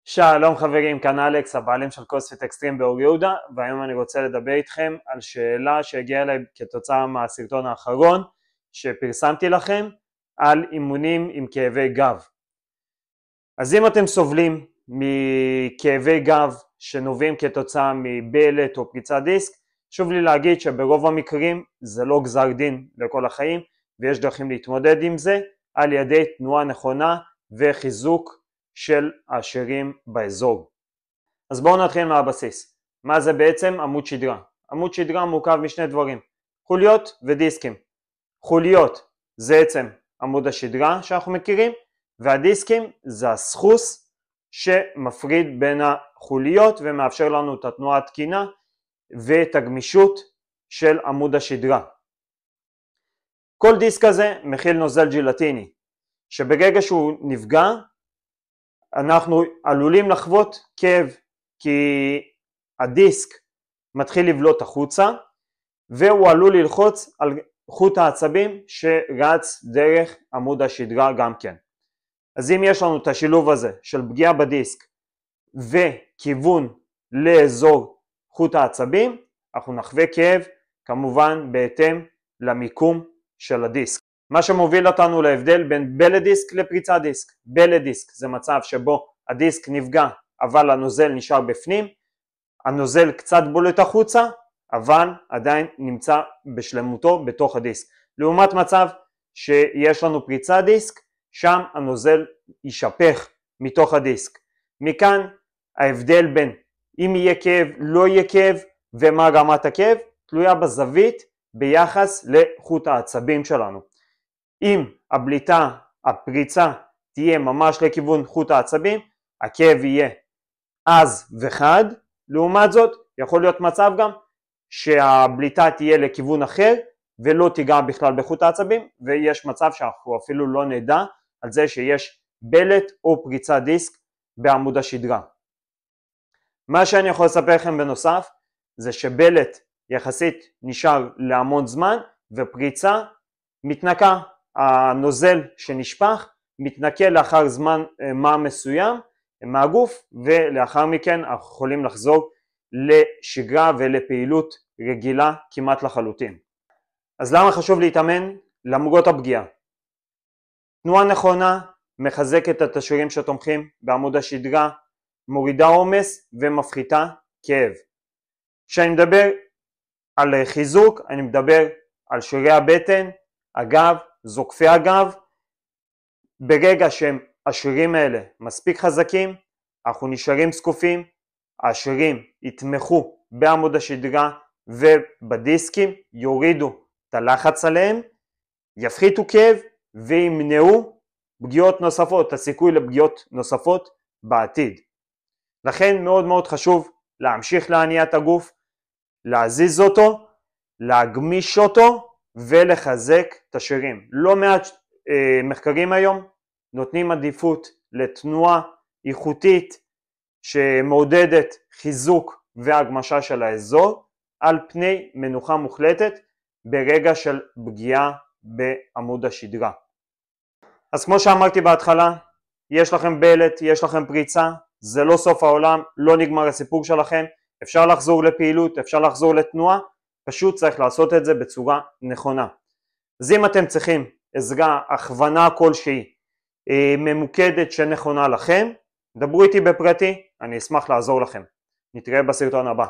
שלום חברים, כאן אלכס, הבעלים של קוספיט אקסטרים באור יהודה, והיום אני רוצה לדבר איתכם על שאלה שהגיעה אליי כתוצאה מהסרטון האחרון שפרסמתי לכם על אימונים עם כאבי גב. אז אם אתם סובלים מכאבי גב שנובעים כתוצאה מבלט או פריצת דיסק, חשוב לי להגיד שברוב המקרים זה לא גזר דין לכל החיים, ויש דרכים להתמודד עם זה על ידי תנועה נכונה וחיזוק של השרירים באזור. אז בואו נתחיל מהבסיס. מה זה בעצם עמוד שדרה? עמוד שדרה מורכב משני דברים, חוליות ודיסקים. חוליות זה בעצם עמוד השדרה שאנחנו מכירים, והדיסקים זה הסחוס שמפריד בין החוליות ומאפשר לנו את התנועה התקינה ואת הגמישות של עמוד השדרה. כל דיסק הזה מכיל נוזל ג'ילטיני, שברגע שהוא נפגע אנחנו עלולים לחוות כאב, כי הדיסק מתחיל לבלוט החוצה והוא עלול ללחוץ על חוט העצבים שרץ דרך עמוד השדרה גם כן. אז אם יש לנו את השילוב הזה של פגיעה בדיסק וכיוון לאזור חוט העצבים, אנחנו נחווה כאב כמובן בהתאם למיקום של הדיסק. מה שמוביל אותנו להבדל בין בלט דיסק לפריצת דיסק. בלט דיסק זה מצב שבו הדיסק נפגע אבל הנוזל נשאר בפנים, הנוזל קצת בולט החוצה אבל עדיין נמצא בשלמותו בתוך הדיסק. לעומת מצב שיש לנו פריצת דיסק, שם הנוזל יישפך מתוך הדיסק. מכאן ההבדל בין אם יהיה כאב, לא יהיה כאב ומה רמת הכאב, תלויה בזווית ביחס לחוט העצבים שלנו. אם הפריצה תהיה ממש לכיוון חוט העצבים, הכאב יהיה עז וחד. לעומת זאת, יכול להיות מצב גם שהבליטה תהיה לכיוון אחר ולא תיגע בכלל בחוט העצבים, ויש מצב שאנחנו אפילו לא נדע על זה שיש בלט או פריצת דיסק בעמוד השדרה. מה שאני יכול לספר לכם בנוסף זה שבלט יחסית נשאר להמון זמן, ופריצה מתנקה. הנוזל שנשפך מתנקה לאחר זמן מה מסוים מהגוף, ולאחר מכן אנחנו יכולים לחזור לשגרה ולפעילות רגילה כמעט לחלוטין. אז למה חשוב להתאמן למרות הפגיעה? תנועה נכונה מחזקת את השרירים שתומכים בעמוד השדרה, מורידה עומס ומפחיתה כאב. כשאני מדבר על חיזוק, אני מדבר על שרירי הבטן, הגב, זוקפי הגב. ברגע שהשרירים האלה מספיק חזקים, אנחנו נשארים זקופים, השרירים יתמכו בעמוד השדרה ובדיסקים, יורידו את הלחץ עליהם, יפחיתו כאב וימנעו פגיעות נוספות, הסיכוי לפגיעות נוספות בעתיד. לכן מאוד מאוד חשוב להמשיך להניע את הגוף, להזיז אותו, להגמיש אותו ולחזק את השרירים. לא מעט מחקרים היום נותנים עדיפות לתנועה איכותית שמעודדת חיזוק והגמשה של האזור על פני מנוחה מוחלטת ברגע של פגיעה בעמוד השדרה. אז כמו שאמרתי בהתחלה, יש לכם בלט, יש לכם פריצה, זה לא סוף העולם, לא נגמר הסיפור שלכם, אפשר לחזור לפעילות, אפשר לחזור לתנועה, פשוט צריך לעשות את זה בצורה נכונה. אז אם אתם צריכים עזרה, הכוונה כלשהי ממוקדת שנכונה לכם, דברו איתי בפרטי, אני אשמח לעזור לכם. נתראה בסרטון הבא.